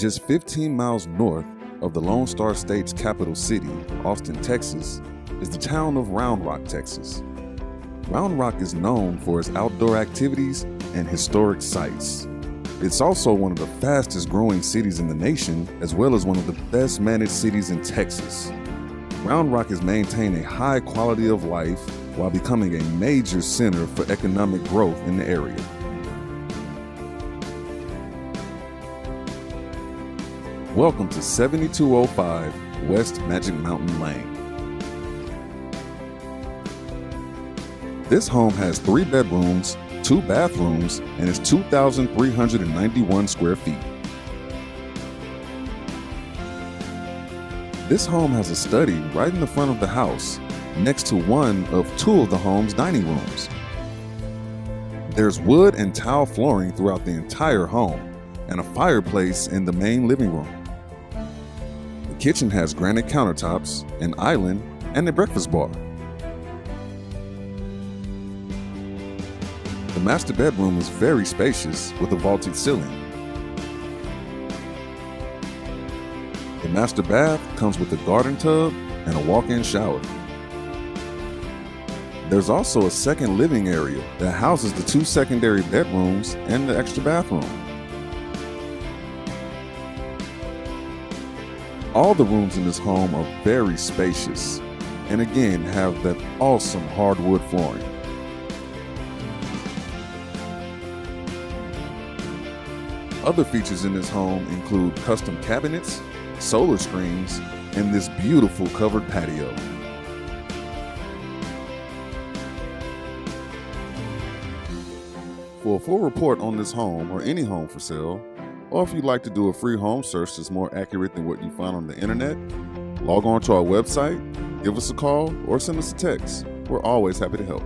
Just 15 miles north of the Lone Star State's capital city, Austin, Texas, is the town of Round Rock, Texas. Round Rock is known for its outdoor activities and historic sites. It's also one of the fastest growing cities in the nation, as well as one of the best managed cities in Texas. Round Rock has maintained a high quality of life while becoming a major center for economic growth in the area. Welcome to 7205 West Magic Mountain Lane. This home has 3 bedrooms, 2 bathrooms, and is 2,391 square feet. This home has a study right in the front of the house, next to one of 2 of the home's dining rooms. There's wood and tile flooring throughout the entire home, and a fireplace in the main living room. The kitchen has granite countertops, an island, and a breakfast bar. The master bedroom is very spacious with a vaulted ceiling. The master bath comes with a garden tub and a walk-in shower. There's also a second living area that houses the 2 secondary bedrooms and the extra bathroom. All the rooms in this home are very spacious and again have that awesome hardwood flooring. Other features in this home include custom cabinets, solar screens, and this beautiful covered patio. For a full report on this home or any home for sale, or if you'd like to do a free home search that's more accurate than what you find on the internet, log on to our website, give us a call, or send us a text. We're always happy to help.